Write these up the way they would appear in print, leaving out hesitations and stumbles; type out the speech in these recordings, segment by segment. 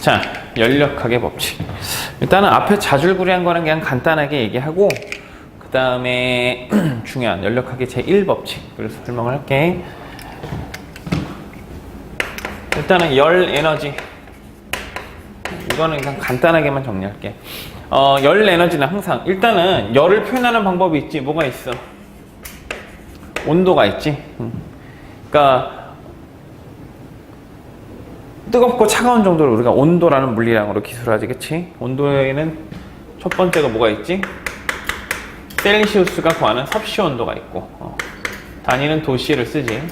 자, 열역학의 법칙. 일단은 앞에 자줄구레한 거는 그냥 간단하게 얘기하고, 그 다음에 중요한 열역학의 제1법칙을 설명을 할게. 일단은 열 에너지. 이거는 그냥 간단하게만 정리할게. 열 에너지는 항상, 일단은 열을 표현하는 방법이 있지. 뭐가 있어? 온도가 있지. 그러니까, 뜨겁고 차가운 정도를 우리가 온도라는 물리량으로 기술하지, 그치? 온도에는 첫 번째가 뭐가 있지? 셀시우스가 구하는 섭씨 온도가 있고, 단위는 도씨를 쓰지.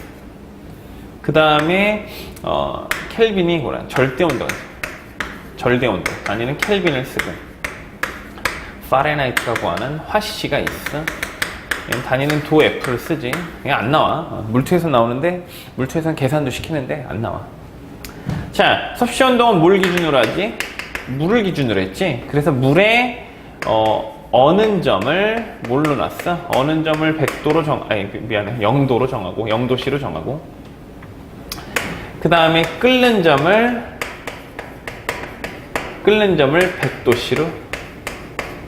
그 다음에 켈빈이 뭐라 절대 온도가 있어. 절대 온도 단위는 켈빈을 쓰고, 파렌하이트가 구하는 화씨가 있어. 단위는 도 F를 쓰지. 그냥 안 나와. 물투에서 나오는데 물투에서는 계산도 시키는데 안 나와. 자, 섭씨 온도는 뭘 기준으로 하지? 물을 기준으로 했지. 그래서 물에 어는 점을 뭘로 놨어? 어는 점을 100도로 미안해. 0도로 정하고 0도씨로 정하고, 그 다음에 끓는 점을 100도씨로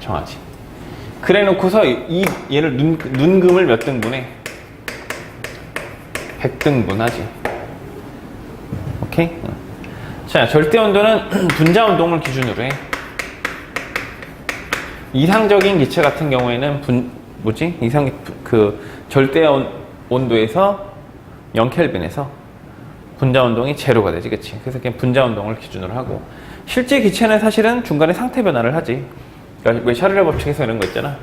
정하지. 그래 놓고서 얘를 눈금을 몇 등분해? 100등분 하지. 오케이? 자, 절대 온도는 분자 운동을 기준으로 해. 이상적인 기체 같은 경우에는 절대 온도에서 0켈빈에서 분자 운동이 제로가 되지, 그치? 그래서 그냥 분자 운동을 기준으로 하고, 실제 기체는 사실은 중간에 상태 변화를 하지. 그러니까 왜 샤를레 법칙에서 이런 거 있잖아.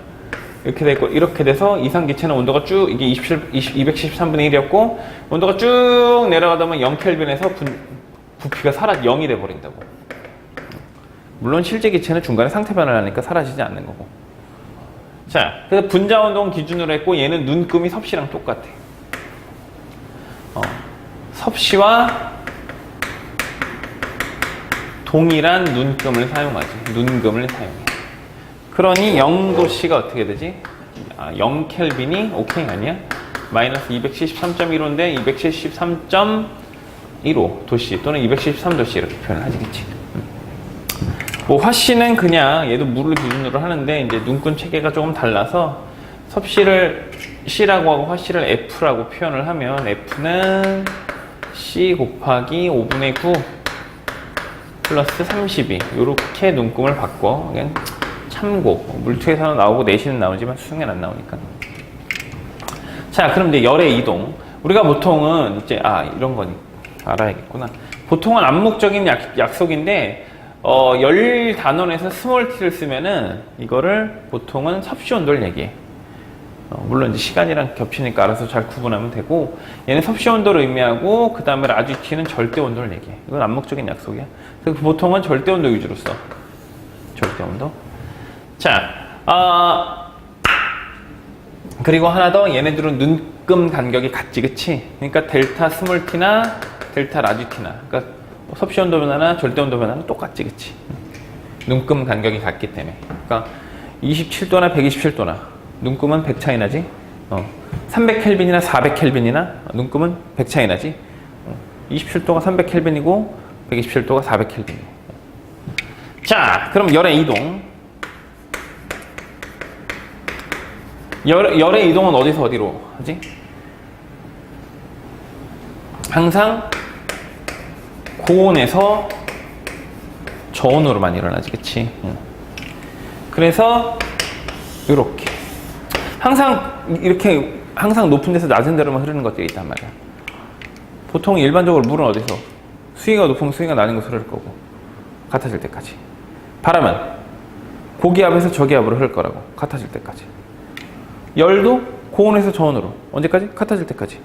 이렇게 되고 이렇게 돼서 이상 기체는 온도가 쭉 이게 273분의 1이었고 온도가 쭉 내려가다 보면 0켈빈에서 부피가 0이 돼 버린다고. 물론 실제 기체는 중간에 상태 변화를 하니까 사라지지 않는 거고. 자, 그래서 분자 운동 기준으로 했고, 얘는 눈금이 섭씨랑 똑같아. 섭씨와 동일한 눈금을 사용하지. 눈금을 사용해. 그러니 0도씨가 어떻게 되지? 0켈빈이 오케이 아니야? 마이너스 273.15인데 273.15 도씨 또는 273도씨 이렇게 표현을 하지, 그치? 뭐 화씨는 그냥 얘도 물을 기준으로 하는데 이제 눈금 체계가 조금 달라서 섭씨를 C라고 하고 화씨를 F라고 표현을 하면 F는 C 곱하기 5분의 9 플러스 32 이렇게 눈금을 바꿔. 그냥 참고. 물투에서는 나오고 내신은 나오지만 수능에는 안 나오니까. 자, 그럼 이제 열의 이동. 우리가 보통은 이제 이런 거니 알아야겠구나. 보통은 암묵적인 약속인데 열 단원에서 스몰 t를 쓰면은 이거를 보통은 섭씨 온도를 얘기해. 물론 이제 시간이랑 겹치니까 알아서 잘 구분하면 되고, 얘는 섭씨 온도를 의미하고 그 다음에 라지 t는 절대 온도를 얘기해. 이건 암묵적인 약속이야. 그래서 보통은 절대 온도 위주로 써. 절대 온도. 자, 그리고 하나 더, 얘네들은 눈금 간격이 같지, 그치? 그러니까 델타 스몰 t나 델타 라지 t나, 그러니까 섭씨 온도 변화나 절대 온도 변화는 똑같지, 그치? 눈금 간격이 같기 때문에. 그러니까 27도나 127도나 눈금은 100 차이 나지? 300켈빈이나 400켈빈이나 눈금은 100 차이 나지? 27도가 300켈빈이고 127도가 400켈빈이고. 자, 그럼 열의 이동. 열의 이동은 어디서 어디로 하지? 항상 고온에서 저온으로만 일어나지, 그치? 그래서 이렇게 항상 높은 데서 낮은 데로만 흐르는 것들이 있단 말이야. 보통 일반적으로 물은 어디서? 수위가 높으면 수위가 낮은 곳으로 흐를 거고, 같아질 때까지. 바람은 고기압에서 저기압으로 흐를 거라고, 같아질 때까지. 열도 고온에서 저온으로, 언제까지? 같아질 때까지.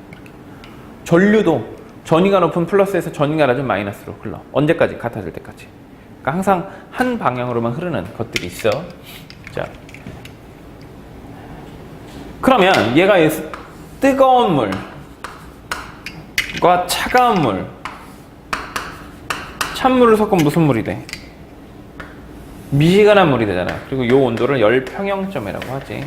전류도 전위가 높은 플러스에서 전위가 낮은 마이너스로 흘러, 언제까지? 같아질 때까지. 그러니까 항상 한 방향으로만 흐르는 것들이 있어. 자, 그러면 얘가 뜨거운 물과 차가운 물, 찬물을 섞으면 무슨 물이 돼? 미지근한 물이 되잖아. 그리고 이 온도를 열 평형점이라고 하지.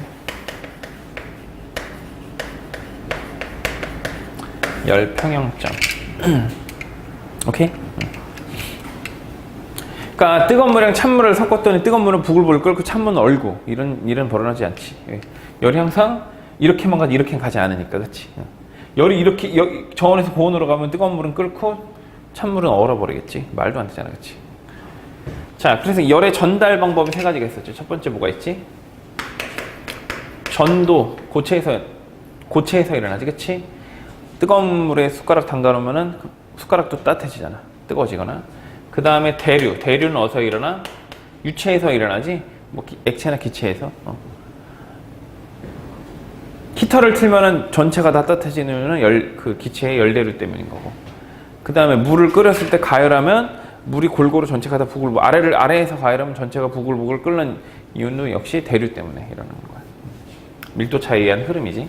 열 평형점. 오케이? 그러니까 뜨거운 물이랑 찬물을 섞었더니 뜨거운 물은 부글부글 끓고 찬물은 얼고 이런 벌어나지 않지. 열이 항상 이렇게만 가지 이렇게는 가지 않으니까, 그렇지? 열이 이렇게 저온에서 고온으로 가면 뜨거운 물은 끓고 찬물은 얼어버리겠지. 말도 안 되잖아, 그렇지? 자, 그래서 열의 전달 방법이 세 가지가 있었죠. 첫 번째 뭐가 있지? 전도, 고체에서 일어나지, 그치? 뜨거운 물에 숟가락 담가 놓으면은 숟가락도 따뜻해지잖아. 뜨거워지거나. 그 다음에 대류는 어디서 일어나? 유체에서 일어나지? 뭐 액체나 기체에서. 히터를 틀면은 전체가 다 따뜻해지는 그 기체의 열대류 때문인 거고. 그 다음에 물을 끓였을 때 가열하면 물이 골고루 전체가 다 부글부글, 아래에서 가열하면 전체가 부글부글 끓는 이유는 역시 대류 때문에 일어나는 거야. 밀도 차이에 의한 흐름이지.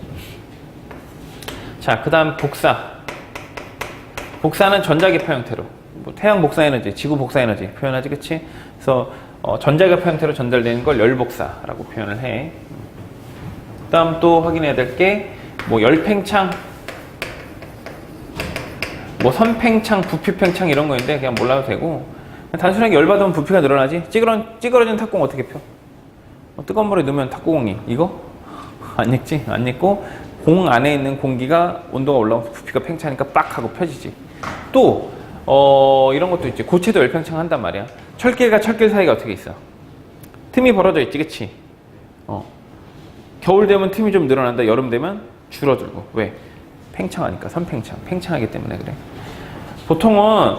자, 그 다음 복사는 전자기파 형태로. 뭐 태양 복사 에너지, 지구 복사 에너지 표현하지, 그치? 그래서 전자기파 형태로 전달되는 걸 열복사라고 표현을 해. 그 다음 또 확인해야 될 게, 뭐 열팽창, 뭐 선팽창, 부피팽창 이런 거인데 그냥 몰라도 되고, 단순하게 열받으면 부피가 늘어나지. 찌그러진 탁구공 어떻게 펴? 뜨거운 물에 넣으면 탁구공이 이거? 안 익지? 안 익고 공 안에 있는 공기가 온도가 올라오면서 부피가 팽창하니까 빡 하고 펴지지. 또 이런 것도 있지. 고체도 열팽창 한단 말이야. 철길과 철길 사이가 어떻게 있어? 틈이 벌어져 있지, 그치? 겨울 되면 틈이 좀 늘어난다. 여름 되면 줄어들고. 왜? 팽창하니까. 선팽창. 팽창하기 때문에 그래. 보통은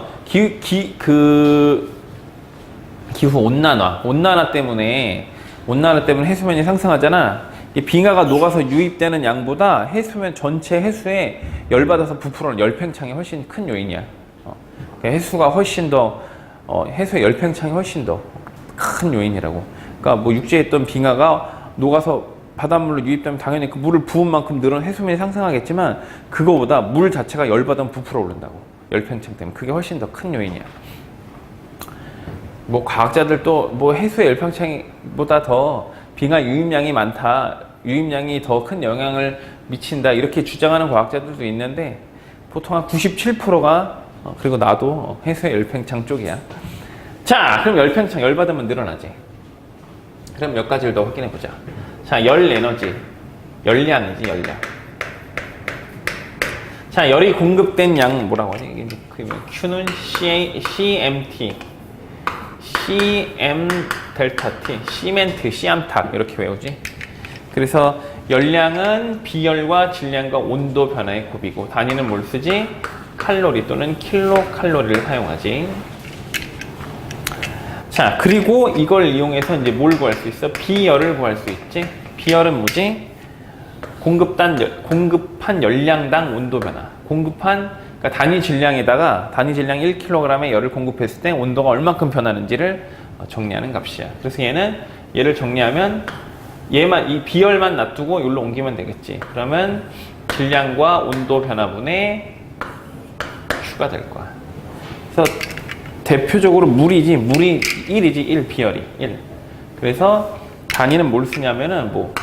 기후 온난화 때문에 해수면이 상승하잖아. 이 빙하가 녹아서 유입되는 양보다 해수면 전체 해수에 열받아서 부풀어는 열팽창이 훨씬 큰 요인이야. 해수가 훨씬 더 해수의 열팽창이 훨씬 더 큰 요인이라고. 그러니까 뭐 육지에 있던 빙하가 녹아서 바닷물로 유입되면 당연히 그 물을 부은 만큼 늘어난 해수면이 상승하겠지만 그거보다 물 자체가 열받으면 부풀어 오른다고. 열팽창 때문에. 그게 훨씬 더 큰 요인이야. 뭐 과학자들도 뭐 해수의 열팽창보다 더 빙하 유입량이 많다, 유입량이 더 큰 영향을 미친다 이렇게 주장하는 과학자들도 있는데 보통 한 97%가 그리고 나도 해수의 열팽창 쪽이야. 자, 그럼 열팽창, 열받으면 늘어나지. 그럼 몇 가지를 더 확인해 보자. 자, 열 에너지, 열량이지, 열량. 자, 열이 공급된 양 뭐라고 하지? 이게 Q는 CMT, CM 델타 T, 시멘트, 시암탑 이렇게 외우지. 그래서 열량은 비열과 질량과 온도 변화의 곱이고 단위는 뭘 쓰지? 칼로리 또는 킬로칼로리를 사용하지. 자, 그리고 이걸 이용해서 이제 뭘 구할 수 있어? 비열을 구할 수 있지. 비열은 뭐지? 공급한 열량당 온도 변화. 그러니까 단위 질량에다가 단위 질량 1kg의 열을 공급했을 때 온도가 얼만큼 변하는지를 정리하는 값이야. 그래서 얘를 정리하면 이 비열만 놔두고 여기로 옮기면 되겠지. 그러면 질량과 온도 변화분의 Q가 될 거야. 그래서 대표적으로 물이 1이지, 1 비열이 1. 그래서 단위는 뭘 쓰냐면은 뭐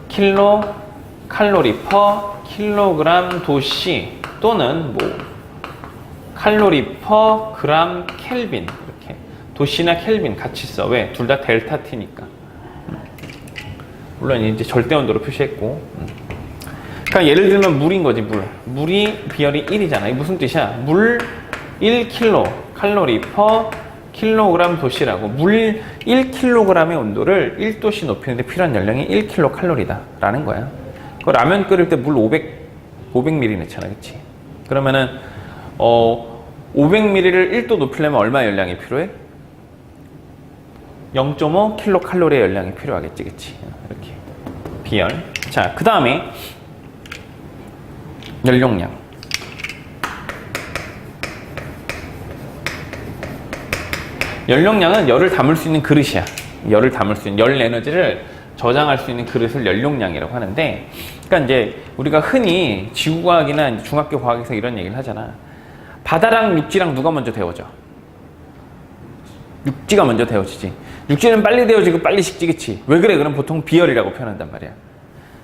킬로 칼로리 퍼 킬로그램 도시 또는 뭐 칼로리 퍼 그램 켈빈 이렇게 도시나 켈빈 같이 써. 왜? 둘 다 델타 T니까. 물론 이제 절대 온도로 표시했고. 그러니까 예를 들면 물인 거지, 물. 물이 비열이 1이잖아. 이게 무슨 뜻이야? 물 1kg 칼로리 퍼 킬로그램 도시라고. 물 1kg의 온도를 1도씨 높이는데 필요한 열량이 1kg 칼로리다 라는 거야. 그 라면 끓일 때 물 500ml 넣잖아, 그치? 그러면은 500ml를 1도 높이려면 얼마 열량이 필요해? 0.5 킬로칼로리의 열량이 필요하겠지, 그치? 이렇게 비열. 자, 그 다음에 열용량. 열용량은 열을 담을 수 있는 그릇이야. 열을 담을 수 있는 열 에너지를 저장할 수 있는 그릇을 열용량이라고 하는데, 그러니까 이제 우리가 흔히 지구과학이나 중학교 과학에서 이런 얘기를 하잖아. 바다랑 육지랑 누가 먼저 데워져? 육지가 먼저 데워지지. 육지는 빨리 데워지고 빨리 식지, 그치? 왜 그래? 그럼 보통 비열이라고 표현한단 말이야.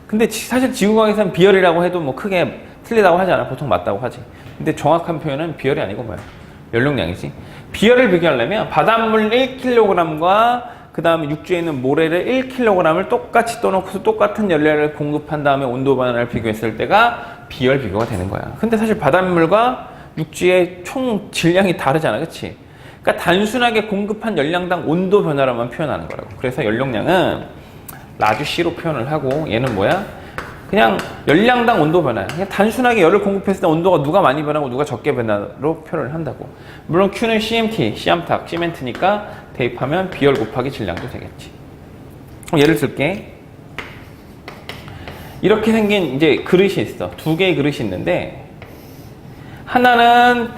근데 사실 지구과학에서는 비열이라고 해도 뭐 크게 틀리다고 하지 않아. 보통 맞다고 하지. 근데 정확한 표현은 비열이 아니고 뭐야? 연료량이지. 비열을 비교하려면 바닷물 1kg과 그 다음에 육지에 있는 모래를 1kg을 똑같이 떠놓고서 똑같은 연료를 공급한 다음에 온도 변화를 비교했을 때가 비열 비교가 되는 거야. 근데 사실 바닷물과 육지의 총 질량이 다르잖아, 그치? 그러니까 단순하게 공급한 열량당 온도 변화로만 표현하는 거라고. 그래서 연료량은 라주 C로 표현을 하고, 얘는 뭐야? 그냥 열량당 온도 변화야. 그냥 단순하게 열을 공급했을 때 온도가 누가 많이 변하고 누가 적게 변화로 표현을 한다고. 물론 Q는 CMT, 씨암탉, 시멘트니까 대입하면 비열 곱하기 질량도 되겠지. 예를 들게. 이렇게 생긴 이제 그릇이 있어. 두 개의 그릇이 있는데, 하나는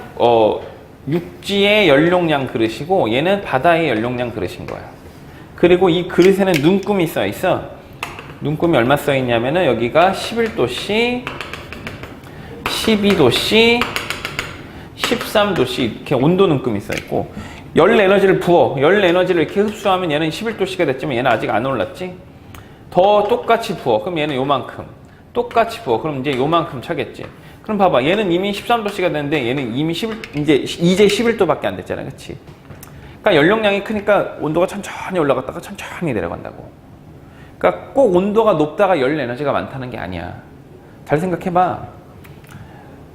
육지의 연료량 그릇이고, 얘는 바다의 연료량 그릇인 거야. 그리고 이 그릇에는 눈금이 써 있어. 눈금이 얼마 써 있냐면은 여기가 11도씨, 12도씨, 13도씨 이렇게 온도 눈금이 써 있고, 열 에너지를 부어. 열 에너지를 이렇게 흡수하면 얘는 11도씨가 됐지만 얘는 아직 안 올랐지. 더 똑같이 부어. 그럼 얘는 요만큼. 똑같이 부어. 그럼 이제 요만큼 차겠지. 그럼 봐봐. 얘는 이미 13도씨가 됐는데 얘는 이미 이제 11도밖에 안 됐잖아. 그치? 그러니까 연료량이 크니까 온도가 천천히 올라갔다가 천천히 내려간다고. 그러니까 꼭 온도가 높다가 열 에너지가 많다는 게 아니야. 잘 생각해봐.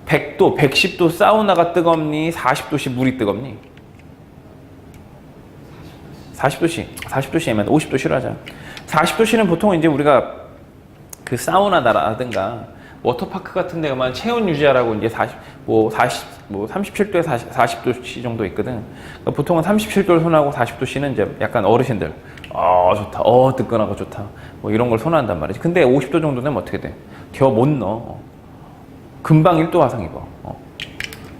100도, 110도 사우나가 뜨겁니? 40도씨 물이 뜨겁니? 40도씨면 50도씨로 하자. 40도씨는 보통 이제 우리가 그 사우나라든가 워터파크 같은 데 가면 체온 유지하라고 이제 37도에 40도씨 정도 있거든. 그러니까 보통은 37도를 선호하고 40도씨는 이제 약간 어르신들. 좋다. 뜨끈하고 좋다. 뭐 이런 걸 선호한단 말이지. 근데 50도 정도 되면 어떻게 돼? 겨 못 넣어. 금방 1도 화상 입어.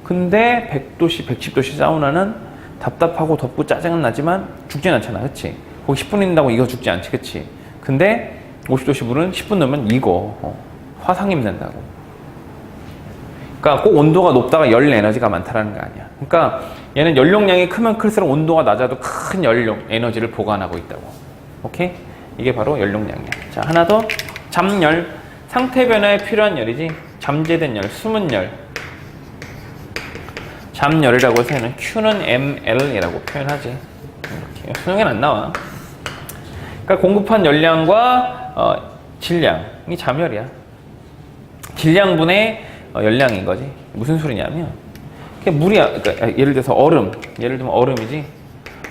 근데 100도씨, 110도씨 사우나는 답답하고 덥고 짜증은 나지만 죽진 않잖아. 그치? 거기 10분 있는다고 이거 죽지 않지. 그치? 근데 50도씨 물은 10분 넣으면 이거 화상 입는다고. 그러니까 꼭 온도가 높다가 열 에너지가 많다라는 게 아니야. 그러니까 얘는 연료량이 크면 클수록 온도가 낮아도 큰 연료 에너지를 보관하고 있다고. 오케이? 이게 바로 연료량이야. 자, 하나 더. 잠열. 상태 변화에 필요한 열이지. 잠재된 열, 숨은 열. 잠열이라고 해서 얘는 Q는 mL이라고 표현하지. 이렇게. 수능에는 안 나와. 그러니까 공급한 열량과 질량이 잠열이야. 질량분의 열량인 거지. 무슨 소리냐면, 물이야. 그러니까 예를 들어서 얼음. 예를 들면 얼음이지.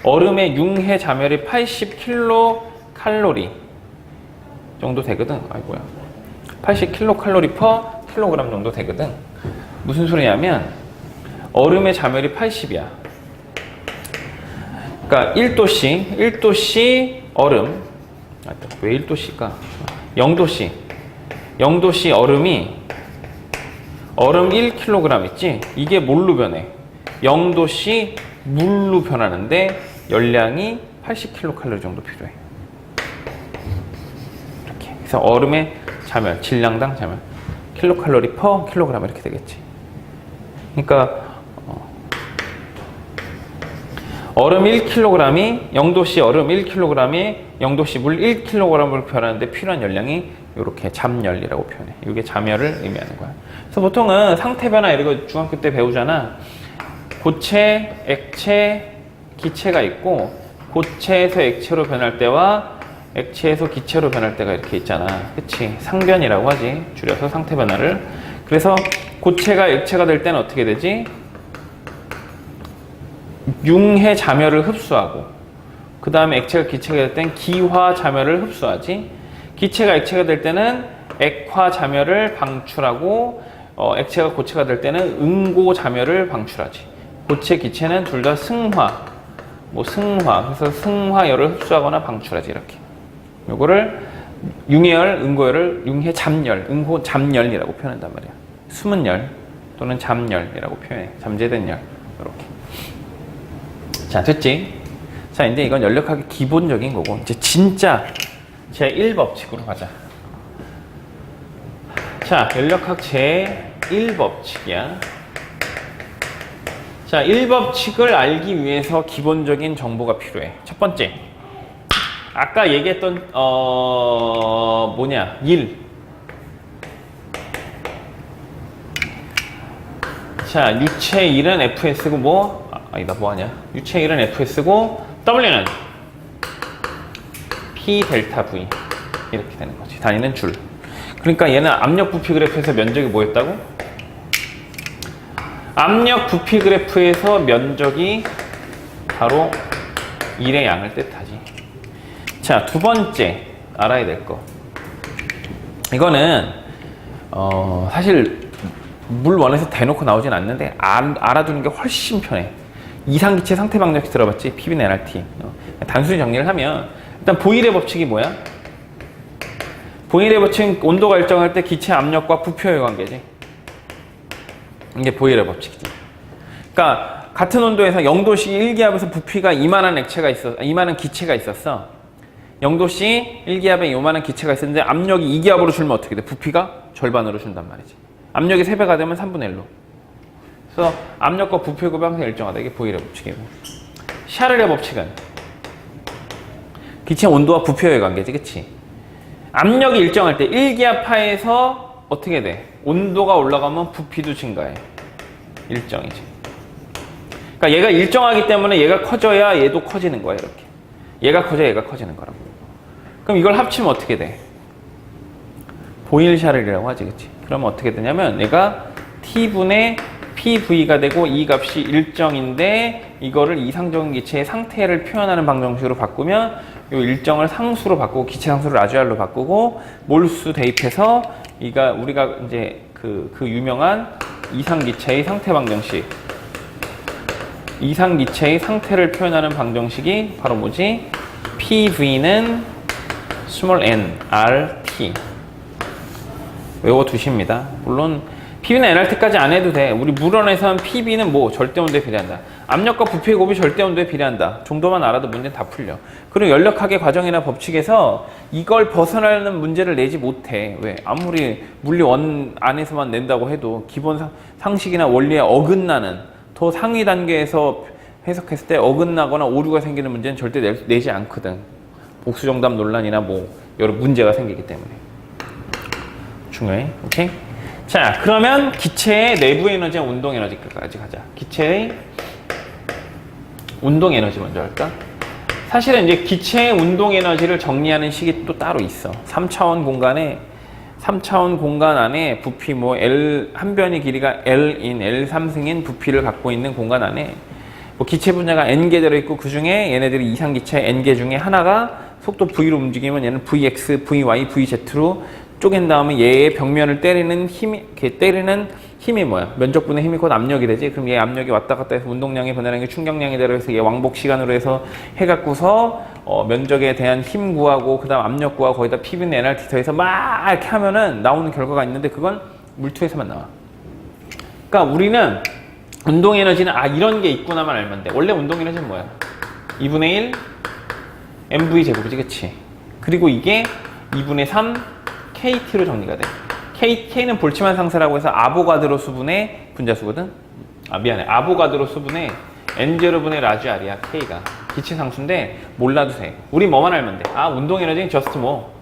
얼음의 융해 잠열이 80kcal 정도 되거든. 아이고야. 80kcal per 킬로그램 정도 되거든. 무슨 소리냐면, 얼음의 잠열이 80이야. 그러니까 1도씨 얼음. 왜 1도씨일까? 0도씨. 0도씨 얼음 1kg 있지? 이게 뭘로 변해? 0도씨 물로 변하는데 열량이 80kcal 정도 필요해. 이렇게. 그래서 얼음의 잠열, 질량당 잠열. 킬로칼로리 퍼 킬로그램 이렇게 되겠지. 그러니까 얼음 1kg이 0도씨 얼음 1kg이 0도씨 물 1kg으로 변하는데 필요한 열량이 이렇게 잠열이라고 표현해. 이게 잠열을 의미하는 거야. 그래서 보통은 상태 변화 이런 거 중학교 때 배우잖아. 고체, 액체, 기체가 있고 고체에서 액체로 변할 때와 액체에서 기체로 변할 때가 이렇게 있잖아. 그치? 상변이라고 하지. 줄여서 상태 변화를. 그래서 고체가 액체가 될 때는 어떻게 되지? 융해 잠열을 흡수하고, 그 다음에 액체가 기체가 될 땐 기화 잠열을 흡수하지. 기체가 액체가 될 때는 액화 잠열을 방출하고, 액체가 고체가 될 때는 응고 잠열을 방출하지. 고체, 기체는 둘 다 승화, 승화. 그래서 승화열을 흡수하거나 방출하지. 이렇게. 요거를 융해열, 응고열을 융해 잠열, 응고 잠열이라고 표현한단 말이야. 숨은 열 또는 잠열이라고 표현해. 잠재된 열. 이렇게. 자, 됐지? 자, 이제 이건 연력학의 기본적인 거고, 이제 진짜 제1법칙으로 가자. 자, 연력학 제1법칙이야. 자, 1법칙을 알기 위해서 기본적인 정보가 필요해. 첫 번째. 아까 얘기했던, 자, 유체 1은 Fs고 뭐? 아니다, 뭐하냐? 유체 1은 Fs고 W는 P 델타 V 이렇게 되는 거지. 단위는 줄. 그러니까 얘는 압력 부피 그래프에서 면적이 뭐였다고? 압력 부피 그래프에서 면적이 바로 1의 양을 뜻하지. 자, 두 번째 알아야 될 거. 이거는 사실 물원에서 대놓고 나오진 않는데 알아두는 게 훨씬 편해. 이상기체 상태 방정식 들어봤지? PV는 nRT. 단순히 정리를 하면 일단 보일의 법칙이 뭐야? 보일의 법칙은 온도가 일정할 때 기체 압력과 부피의 관계지. 이게 보일의 법칙이지. 그러니까 같은 온도에서 0도씨 1기압에서 부피가 이만한 액체가 있어, 이만한 기체가 있었어. 0도씨 1기압에 요만한 기체가 있었는데 압력이 2기압으로 줄면 어떻게 돼? 부피가 절반으로 준단 말이지. 압력이 3배가 되면 3분의 1로. 그래서 압력과 부피의 곱이 항상 일정하다. 이게 보일의 법칙이고. 샤를의 법칙은 기체 온도와 부피의 관계지, 그치? 압력이 일정할 때 1기압 하에서 어떻게 돼? 온도가 올라가면 부피도 증가해. 일정이지. 그러니까 얘가 일정하기 때문에 얘가 커져야 얘도 커지는 거야, 이렇게. 얘가 커져야 얘가 커지는 거라고. 그럼 이걸 합치면 어떻게 돼? 보일 샤를이라고 하지, 그치? 그러면 어떻게 되냐면 얘가 T분의 PV가 되고 이 값이 일정인데 이거를 이상적인 기체의 상태를 표현하는 방정식으로 바꾸면 이 일정을 상수로 바꾸고 기체 상수를 라지알로 바꾸고 몰수 대입해서 우리가 이제 그 유명한 이상기체의 상태 방정식, 이상기체의 상태를 표현하는 방정식이 바로 뭐지? PV는 small n, RT 외워두십니다. 물론 PV는 nRT까지 안 해도 돼. 우리 물원에서는 PV는 뭐 절대온도에 비례한다. 압력과 부피의 곱이 절대온도에 비례한다. 정도만 알아도 문제는 다 풀려. 그리고 연력학의 과정이나 법칙에서 이걸 벗어나는 문제를 내지 못해. 왜? 아무리 물리 원 안에서만 낸다고 해도 기본 상식이나 원리에 어긋나는 더 상위 단계에서 해석했을 때 어긋나거나 오류가 생기는 문제는 절대 내지 않거든. 복수정답 논란이나 뭐 여러 문제가 생기기 때문에. 중요해. 오케이? 자, 그러면 기체의 내부 에너지와 운동 에너지까지 가자. 기체의 운동 에너지 먼저 할까? 사실은 이제 기체의 운동 에너지를 정리하는 식이 또 따로 있어. 3차원 공간 안에 부피 뭐 L 한 변의 길이가 L인 L3승인 부피를 갖고 있는 공간 안에 뭐 기체 분자가 N개 들어있고 그 중에 얘네들이 이상기체 N개 중에 하나가 속도 V로 움직이면 얘는 VX, VY, VZ로 쪼갠 다음에 얘의 벽면을 때리는 힘이 뭐야? 면적분의 힘이 곧 압력이 되지? 그럼 얘 압력이 왔다 갔다 해서 운동량이 변하는 게 충격량이 되어서 얘 왕복 시간으로 해서 해갖고서 면적에 대한 힘 구하고 그 다음 압력 구하고 거기다 PV는 nRT 더해서 막 이렇게 하면은 나오는 결과가 있는데 그건 물투에서만 나와. 그러니까 우리는 운동 에너지는 이런 게 있구나만 알면 돼. 원래 운동 에너지는 뭐야? 2분의 1 mv 제곱이지, 그치? 그리고 이게 2분의 3 KT로 정리가 돼. K는 볼츠만 상수라고 해서 아보가드로 수분의 분자수거든? 미안해. 아보가드로 수분의 N0분의 라지 R이야, K가. 기체 상수인데 몰라도 돼. 우리 뭐만 알면 돼. 운동 에너지는 just 뭐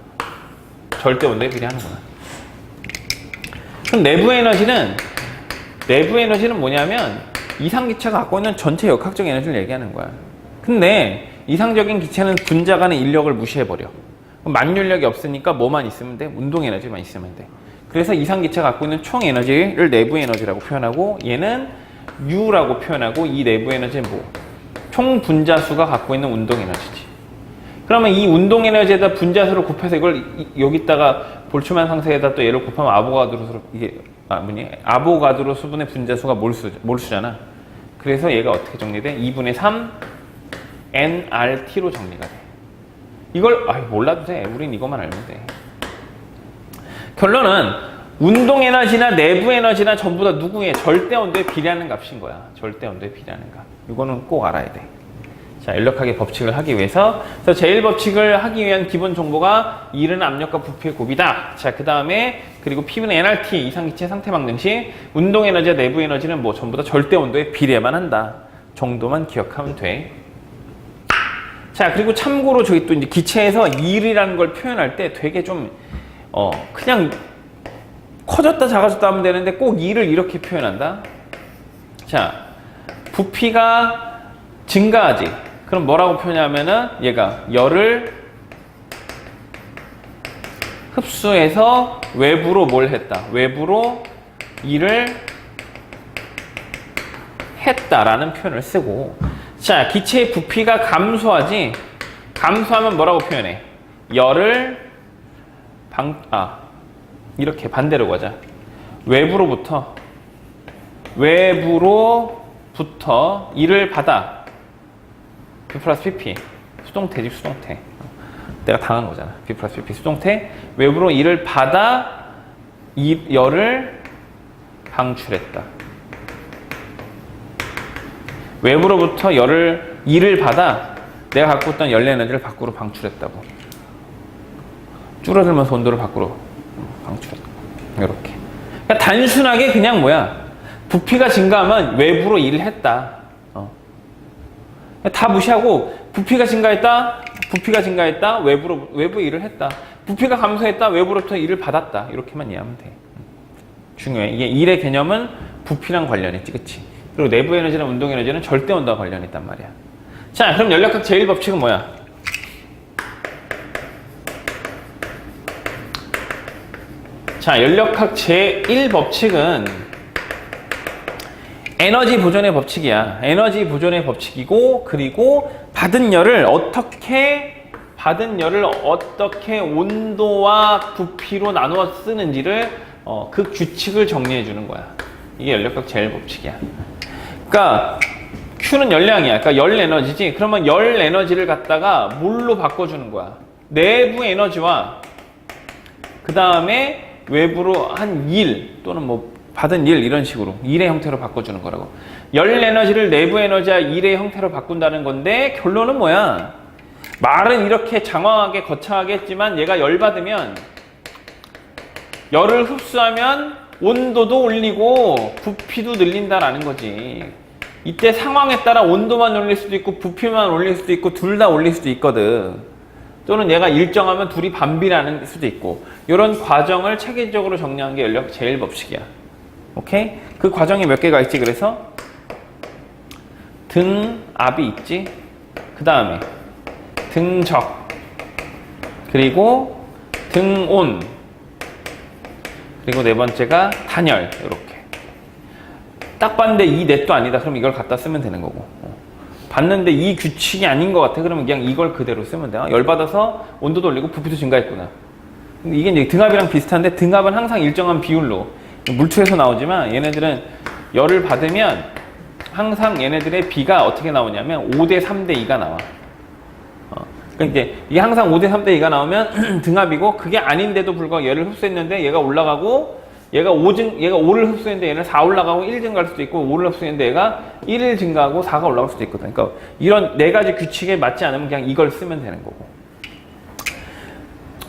절대 온도에 비례하는구나. 그럼 내부 에너지는 뭐냐면 이상기체가 갖고 있는 전체 역학적 에너지를 얘기하는 거야. 근데 이상적인 기체는 분자 간의 인력을 무시해버려. 만율력이 없으니까 뭐만 있으면 돼? 운동 에너지만 있으면 돼. 그래서 이상기체가 갖고 있는 총 에너지를 내부 에너지라고 표현하고 얘는 U라고 표현하고 이 내부 에너지는 뭐? 총 분자수가 갖고 있는 운동 에너지지. 그러면 이 운동 에너지에다 분자수를 곱해서 이걸 여기다가 볼츠만 상수에다 또 얘를 곱하면 아보가드로 수분의 분자수가 몰수잖아. 그래서 얘가 어떻게 정리돼? 2분의 3 nRT로 정리가 돼. 이걸 몰라도 돼. 우린 이것만 알면 돼. 결론은 운동 에너지나 내부 에너지나 전부 다 누구의 절대 온도에 비례하는 값인 거야. 절대 온도에 비례하는 값. 이거는 꼭 알아야 돼. 자, 연력학의 법칙을 하기 위해서 그래서 제1법칙을 하기 위한 기본 정보가 이른 압력과 부피의 곱이다. 자, 그 다음에 그리고 P분의 nRT 이상기체 상태 방정식 운동 에너지와 내부 에너지는 뭐 전부 다 절대 온도에 비례만 한다. 정도만 기억하면 돼. 자, 그리고 참고로 저기 또 이제 기체에서 일이라는 걸 표현할 때 되게 좀 그냥 커졌다 작아졌다 하면 되는데 꼭 일을 이렇게 표현한다. 자, 부피가 증가하지. 그럼 뭐라고 표현하면은 얘가 열을 흡수해서 외부로 뭘 했다. 외부로 일을 했다라는 표현을 쓰고, 자, 기체의 부피가 감소하지. 감소하면 뭐라고 표현해? 열을 이렇게 반대로 가자. 외부로부터 일을 받아. B 플러스 PP. 수동태지, 수동태. 내가 당한 거잖아. B 플러스 PP 수동태. 외부로 일을 받아 이 열을 방출했다. 외부로부터 일을 받아 내가 갖고 있던 열 에너지를 밖으로 방출했다고. 줄어들면서 온도를 밖으로 방출했다. 이렇게. 그러니까 단순하게 그냥 뭐야? 부피가 증가하면 외부로 일을 했다. 다 무시하고 부피가 증가했다. 외부 일을 했다. 부피가 감소했다. 외부로부터 일을 받았다. 이렇게만 이해하면 돼. 중요해. 이게 일의 개념은 부피랑 관련했지, 그치? 그리고 내부 에너지나 운동 에너지는 절대 온도와 관련했단 말이야. 자, 그럼 연력학 제1법칙은 뭐야? 자, 연력학 제1법칙은 에너지 보존의 법칙이야. 에너지 보존의 법칙이고, 그리고 받은 열을 어떻게 온도와 부피로 나누어 쓰는지를 그 규칙을 정리해 주는 거야. 이게 연력학 제1법칙이야. 그러니까 Q는 열량이야. 그러니까 열 에너지지. 그러면 열 에너지를 갖다가 뭘로 바꿔주는 거야? 내부 에너지와 그 다음에 외부로 한 일 또는 뭐 받은 일 이런 식으로 일의 형태로 바꿔주는 거라고. 열 에너지를 내부 에너지와 일의 형태로 바꾼다는 건데 결론은 뭐야? 말은 이렇게 장황하게 거창하게 했지만 얘가 열 받으면 열을 흡수하면 온도도 올리고 부피도 늘린다라는 거지. 이때 상황에 따라 온도만 올릴 수도 있고 부피만 올릴 수도 있고 둘 다 올릴 수도 있거든. 또는 얘가 일정하면 둘이 반비라는 수도 있고. 이런 과정을 체계적으로 정리한 게 연력 제1법칙이야. 오케이? 그 과정이 몇 개가 있지. 그래서 등압이 있지. 그 다음에 등적, 그리고 등온, 그리고 네 번째가 단열. 이렇게 딱 봤는데 이 넷도 아니다. 그럼 이걸 갖다 쓰면 되는 거고. 봤는데 이 규칙이 아닌 것 같아. 그러면 그냥 이걸 그대로 쓰면 돼. 열 받아서 온도도 올리고 부피도 증가했구나. 근데 이게 이제 등압이랑 비슷한데 등압은 항상 일정한 비율로 물투에서 나오지만 얘네들은 열을 받으면 항상 얘네들의 비가 어떻게 나오냐면 5대 3대 2가 나와. 그러니까 이제 이게 항상 5대 3대 2가 나오면 등압이고, 그게 아닌데도 불구하고 얘를 흡수했는데 얘가 올라가고, 얘가 5를 흡수했는데 얘는 4 올라가고 1 증가할 수도 있고, 5를 흡수했는데 얘가 1 증가하고 4가 올라갈 수도 있거든. 그러니까 이런 네 가지 규칙에 맞지 않으면 그냥 이걸 쓰면 되는 거고.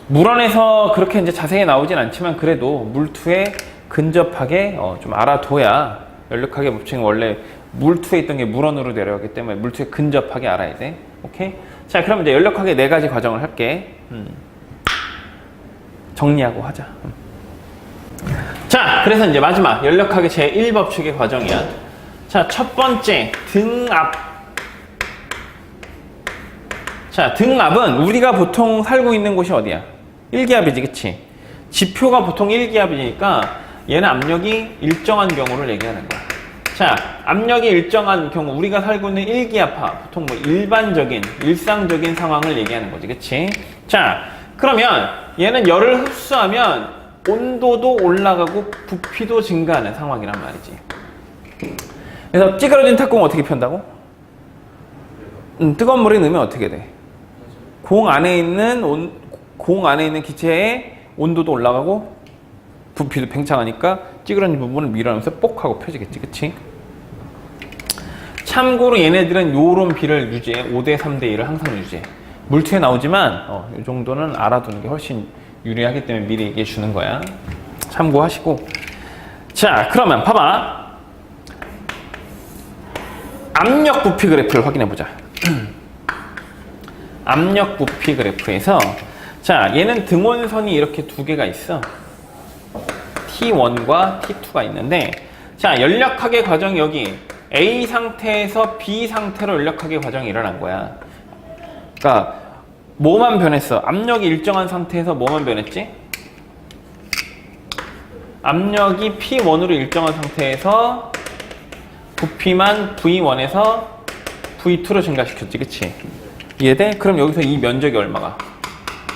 물원에서 그렇게 이제 자세히 나오진 않지만 그래도 물투에 근접하게 좀 알아둬야, 연력학의 법칙은 원래 물투에 있던 게 물원으로 내려가기 때문에 물투에 근접하게 알아야 돼. 오케이? 자, 그럼 이제 연력학의 네 가지 과정을 할게. 정리하고 하자. 자, 그래서 이제 마지막 연력학의 제1법칙의 과정이야. 자, 첫 번째 등압. 자, 등압은 우리가 보통 살고 있는 곳이 어디야? 1기압이지, 그치? 지표가 보통 1기압이니까 얘는 압력이 일정한 경우를 얘기하는 거야. 자, 압력이 일정한 경우, 우리가 살고 있는 1기압하, 보통 뭐 일상적인 상황을 얘기하는 거지, 그치? 자, 그러면 얘는 열을 흡수하면 온도도 올라가고 부피도 증가하는 상황이란 말이지. 그래서 찌그러진 탁구공 어떻게 편다고? 뜨거운 물에 넣으면 어떻게 돼? 공 안에 있는 기체의 온도도 올라가고 부피도 팽창하니까 찌그러진 부분을 밀어내면서 뽁 하고 펴지겠지, 그치? 참고로 얘네들은 요런 비를 유지해. 5대 3대 1을 항상 유지해. 물투에 나오지만 이 정도는 알아두는 게 훨씬 유리하기 때문에 미리 얘기해 주는 거야. 참고하시고. 자, 그러면 봐봐. 압력 부피 그래프를 확인해 보자. 압력 부피 그래프에서, 자, 얘는 등원선이 이렇게 두 개가 있어. T1과 T2가 있는데, 자, 연력학의 과정이 여기 A 상태에서 B 상태로 연력하기 과정이 일어난 거야. 그러니까 뭐만 변했어? 압력이 일정한 상태에서 뭐만 변했지? 압력이 P1으로 일정한 상태에서 부피만 V1에서 V2로 증가시켰지, 그치? 이해돼? 그럼 여기서 이 면적이 얼마가?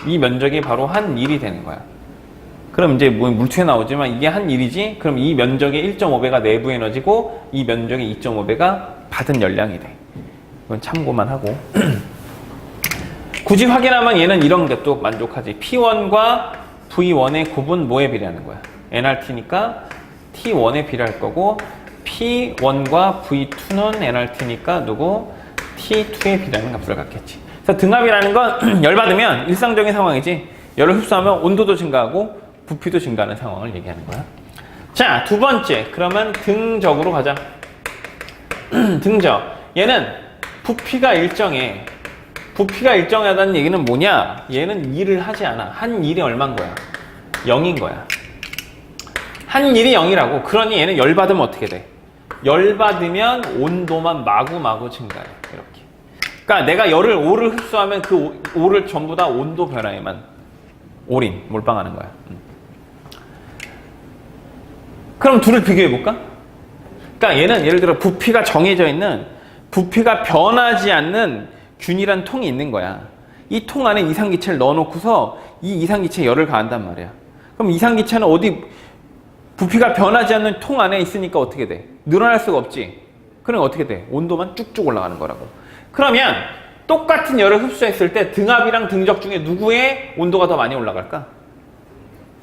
이 면적이 바로 한 1이 되는 거야. 그럼 이제 뭐 물투에 나오지만 이게 한 1이지? 그럼 이 면적의 1.5배가 내부 에너지고 이 면적의 2.5배가 받은 열량이 돼. 이건 참고만 하고. 굳이 확인하면 얘는 이런 게 또 만족하지. P1과 V1의 곱은 뭐에 비례하는 거야? nRT니까 T1에 비례할 거고 P1과 V2는 nRT니까 누구? T2에 비례하는 값을 갖겠지. 그래서 등압이라는 건 열받으면 일상적인 상황이지. 열을 흡수하면 온도도 증가하고 부피도 증가하는 상황을 얘기하는 거야. 자, 두 번째. 그러면 등적으로 가자. 등적. 얘는 부피가 일정해. 부피가 일정하다는 얘기는 뭐냐? 얘는 일을 하지 않아. 한 일이 얼마인 거야? 0인 거야. 한 일이 0이라고. 그러니 얘는 열받으면 어떻게 돼? 열받으면 온도만 마구마구 증가해. 이렇게. 그러니까 내가 열을 5를 흡수하면 그 5를 전부 다 온도 변화에만 올인, 몰빵하는 거야. 그럼 둘을 비교해 볼까? 그러니까 얘는 예를 들어 부피가 정해져 있는, 부피가 변하지 않는 균일한 통이 있는 거야. 이 통 안에 이상기체를 넣어놓고서 이 이상기체에 열을 가한단 말이야. 그럼 이상기체는 어디, 부피가 변하지 않는 통 안에 있으니까 어떻게 돼? 늘어날 수가 없지. 그럼 어떻게 돼? 온도만 쭉쭉 올라가는 거라고. 그러면 똑같은 열을 흡수했을 때 등압이랑 등적 중에 누구의 온도가 더 많이 올라갈까?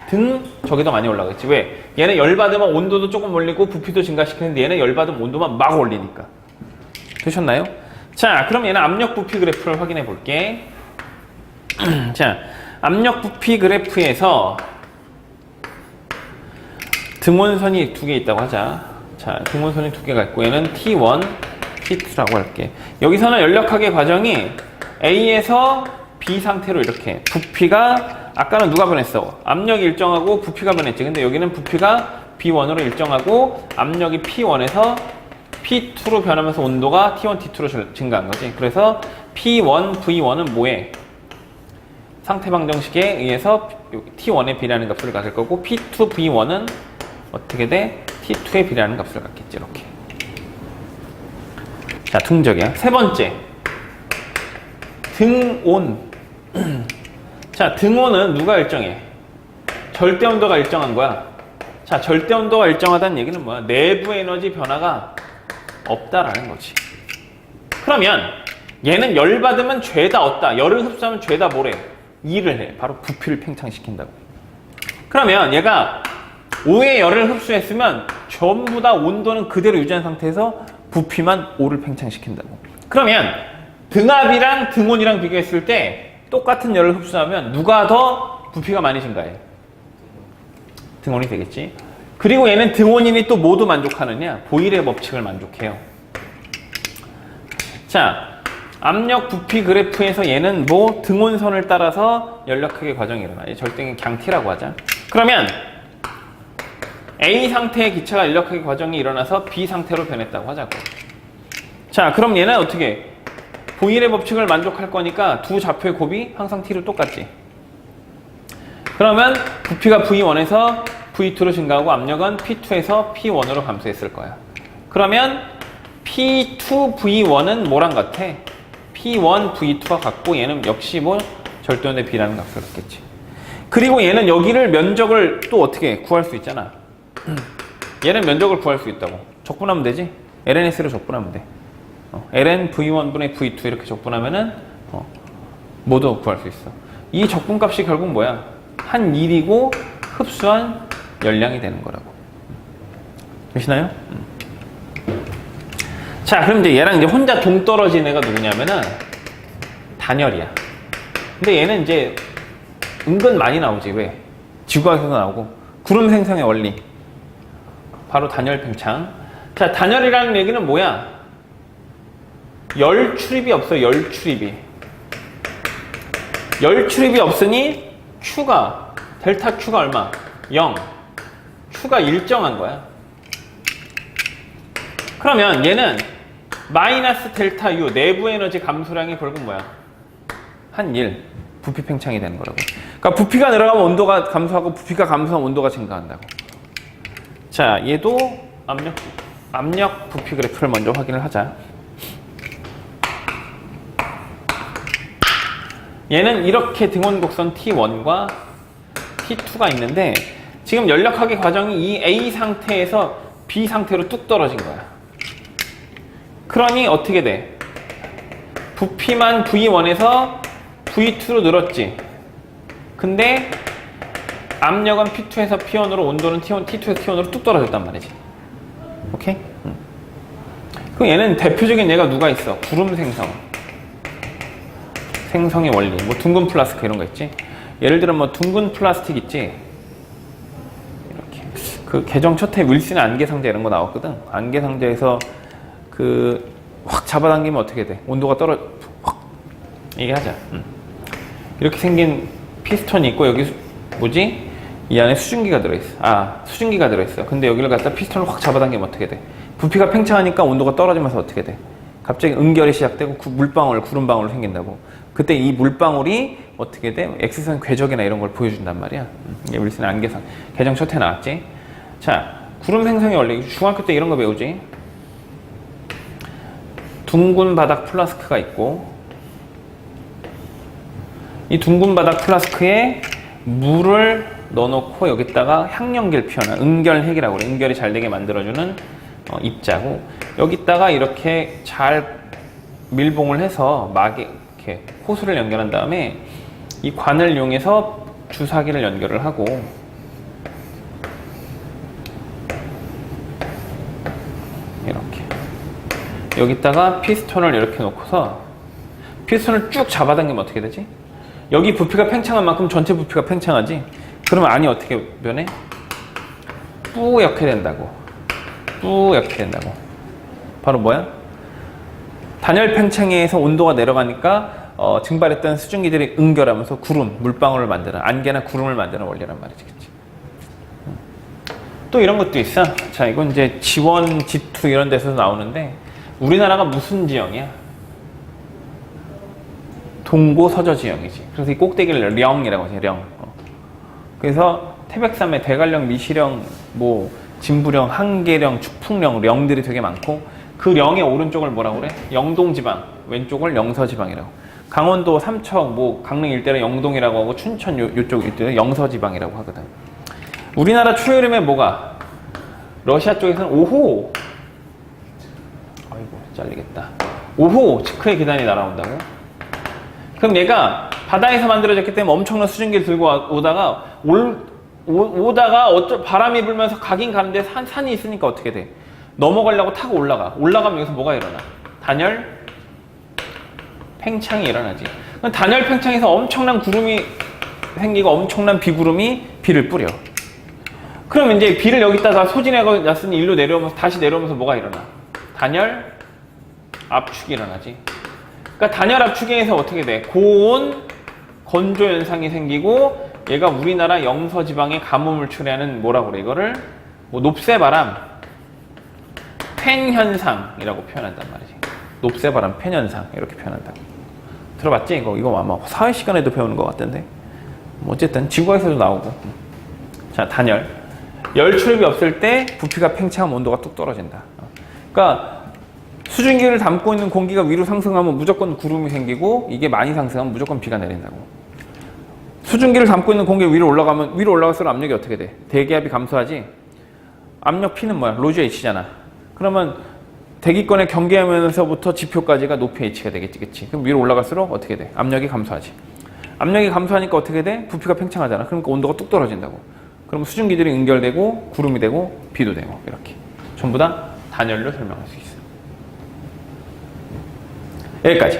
등적이 더 많이 올라가겠지. 왜? 얘는 열받으면 온도도 조금 올리고 부피도 증가시키는데 얘는 열받으면 온도만 막 올리니까. 되셨나요? 자, 그럼 얘는 압력 부피 그래프를 확인해 볼게. 자, 압력 부피 그래프에서 등원선이 두 개 있다고 하자. 자, 등원선이 두 개가 있고 얘는 T1, T2라고 할게. 여기서는 연력학의 과정이 A에서 B 상태로 이렇게 부피가, 아까는 누가 변했어? 압력이 일정하고 부피가 변했지. 근데 여기는 부피가 B1으로 일정하고 압력이 P1에서 P2로 변하면서 온도가 T1, T2로 증가한 거지. 그래서 P1, V1은 뭐해? 상태 방정식에 의해서 T1에 비례하는 값을 갖을 거고 P2, V1은 어떻게 돼? T2에 비례하는 값을 갖겠지. 이렇게. 자, 등적이야. 세 번째. 등온. 자, 등온은 누가 일정해? 절대 온도가 일정한 거야. 자, 절대 온도가 일정하다는 얘기는 뭐야? 내부 에너지 변화가 없다라는 거지. 그러면 얘는 열 받으면 죄다 얻다. 열을 흡수하면 죄다 뭐래? 일을 해. 바로 부피를 팽창시킨다고. 그러면 얘가 5의 열을 흡수했으면 전부 다 온도는 그대로 유지한 상태에서 부피만 5를 팽창시킨다고. 그러면 등압이랑 등온이랑 비교했을 때 똑같은 열을 흡수하면 누가 더 부피가 많이 증가해? 등온이 되겠지. 그리고 얘는 등온인이 또 모두 만족하느냐? 보일의 법칙을 만족해요. 자, 압력 부피 그래프에서 얘는 뭐 등온선을 따라서 연력학의 과정이 일어나. 절대는 그냥 T라고 하자. 그러면 A 상태의 기체가 연력학의 과정이 일어나서 B 상태로 변했다고 하자고. 자, 그럼 얘는 어떻게? 보일의 법칙을 만족할 거니까 두 좌표의 곱이 항상 T로 똑같지. 그러면 부피가 V1에서 V2로 증가하고 압력은 P2에서 P1으로 감소했을 거야. 그러면 P2V1은 뭐랑 같아? P1V2와 같고 얘는 역시 뭐 절대온도에 비례하는 값을 갖겠지. 그리고 얘는 여기를 면적을 또 어떻게 구할 수 있잖아. 얘는 면적을 구할 수 있다고. 적분하면 되지? LNS로 적분하면 돼. ln V1분의 V2 이렇게 적분하면은 모두 구할 수 있어. 이 적분값이 결국 뭐야? 한 일이고 흡수한 열량이 되는 거라고. 되시나요? 자, 그럼 이제 얘랑 이제 혼자 동떨어진 애가 누구냐면은 단열이야. 근데 얘는 이제 은근 많이 나오지. 왜? 지구과학에서 나오고 구름 생성의 원리. 바로 단열 팽창. 자, 단열이라는 얘기는 뭐야? 열 출입이 없어. 열 출입이. 열 출입이 없으니 Q가 델타 Q가 얼마? 0. Q가 일정한 거야. 그러면 얘는 마이너스 델타 U 내부 에너지 감소량이 결국 뭐야? 한 1. 부피 팽창이 되는 거라고. 그러니까 부피가 늘어가면 온도가 감소하고 부피가 감소하면 온도가 증가한다고. 자, 얘도 압력 부피 그래프를 먼저 확인을 하자. 얘는 이렇게 등원 곡선 T1과 T2가 있는데 지금 연력학의 과정이 이 A 상태에서 B 상태로 뚝 떨어진 거야. 그러니 어떻게 돼? 부피만 V1에서 V2로 늘었지. 근데 압력은 P2에서 P1으로 온도는 T1, T2에서 T1으로 뚝 떨어졌단 말이지. 오케이? 그럼 얘는 대표적인 예가 누가 있어? 구름 생성의 원리. 뭐 둥근 플라스틱 이런 거 있지? 예를 들어 뭐 둥근 플라스틱 있지? 이렇게. 그 개정 첫해 윌슨의 안개상자 이런 거 나왔거든? 안개상자에서 확 잡아당기면 어떻게 돼? 온도가 확 얘기하자. 이렇게 생긴 피스톤이 있고 여기 뭐지? 이 안에 수증기가 들어있어. 수증기가 들어있어. 근데 여기를 갖다 피스톤을 확 잡아당기면 어떻게 돼? 부피가 팽창하니까 온도가 떨어지면서 어떻게 돼? 갑자기 응결이 시작되고 물방울, 구름방울로 생긴다고. 그때 이 물방울이 어떻게 돼? X선 궤적이나 이런 걸 보여준단 말이야. 이게 윌슨의 안개상. 개정 첫해 나왔지? 자, 구름 생성의 원리. 중학교 때 이런 거 배우지? 둥근 바닥 플라스크가 있고 이 둥근 바닥 플라스크에 물을 넣어놓고 여기다가 향연기를 피워놔. 응결핵이라고 그래. 응결이 잘 되게 만들어주는 입자고 여기다가 이렇게 잘 밀봉을 해서 막에 이렇게 호수를 연결한 다음에 이 관을 이용해서 주사기를 연결을 하고 이렇게 여기다가 피스톤을 이렇게 놓고서 피스톤을 쭉 잡아당기면 어떻게 되지? 여기 부피가 팽창한 만큼 전체 부피가 팽창하지? 그러면 안이 어떻게 변해? 뿌옇게 된다고. 뿌옇게 된다고. 바로 뭐야? 단열 팽창에 의해서 온도가 내려가니까 증발했던 수증기들이 응결하면서 구름, 물방울을 만드는 안개나 구름을 만드는 원리란 말이지. 그치? 또 이런 것도 있어. 자, 이건 이제 지원, G2 이런 데서 나오는데 우리나라가 무슨 지형이야? 동고서저 지형이지. 그래서 이 꼭대기를 령이라고 하죠. 령. 그래서 태백산의 대관령, 미시령, 뭐 진부령, 한계령, 축풍령, 령들이 되게 많고 그 령의 오른쪽을 뭐라고 그래? 영동지방, 왼쪽을 영서지방이라고. 강원도 삼척, 뭐 강릉 일대를 영동이라고 하고 춘천 요쪽 일대를 영서지방이라고 하거든. 우리나라 초여름에 뭐가? 러시아 쪽에서는 5호. 아이고 잘리겠다. 5호 츠크의 계단이 날아온다고? 그럼 얘가 바다에서 만들어졌기 때문에 엄청난 수증기를 들고 오다가 바람이 불면서 가긴 가는데 산이 있으니까 어떻게 돼? 넘어가려고 타고 올라가면 여기서 뭐가 일어나? 단열 팽창이 일어나지. 그럼 단열 팽창에서 엄청난 구름이 생기고 엄청난 비구름이 비를 뿌려. 그럼 이제 비를 여기다가 소진해서 놨으니 일로 내려오면서 다시 내려오면서 뭐가 일어나? 단열 압축이 일어나지. 그러니까 단열 압축에 의해서 어떻게 돼? 고온 건조 현상이 생기고 얘가 우리나라 영서지방의 가뭄을 초래하는 뭐라고 그래? 이거를 뭐 높새바람 팬 현상이라고 표현한단 말이지. 높새바람 팬 현상 이렇게 표현한다고. 들어봤지? 이거 아마 사회 시간에도 배우는 것 같던데. 뭐 어쨌든 지구에서도 나오고. 자, 단열. 열 출입이 없을 때 부피가 팽창하면 온도가 뚝 떨어진다. 그러니까 수증기를 담고 있는 공기가 위로 상승하면 무조건 구름이 생기고 이게 많이 상승하면 무조건 비가 내린다고. 수증기를 담고 있는 공기가 위로 올라갈수록 압력이 어떻게 돼? 대기압이 감소하지? 압력 P는 뭐야? 로즈 H잖아. 그러면 대기권의 경계하면서부터 지표까지가 높이 H가 되겠지, 그치? 그럼 위로 올라갈수록 어떻게 돼? 압력이 감소하지. 압력이 감소하니까 어떻게 돼? 부피가 팽창하잖아. 그러니까 온도가 뚝 떨어진다고. 그럼 수증기들이 응결되고 구름이 되고 비도 되고 이렇게 전부 다 단열로 설명할 수 있어. 여기까지.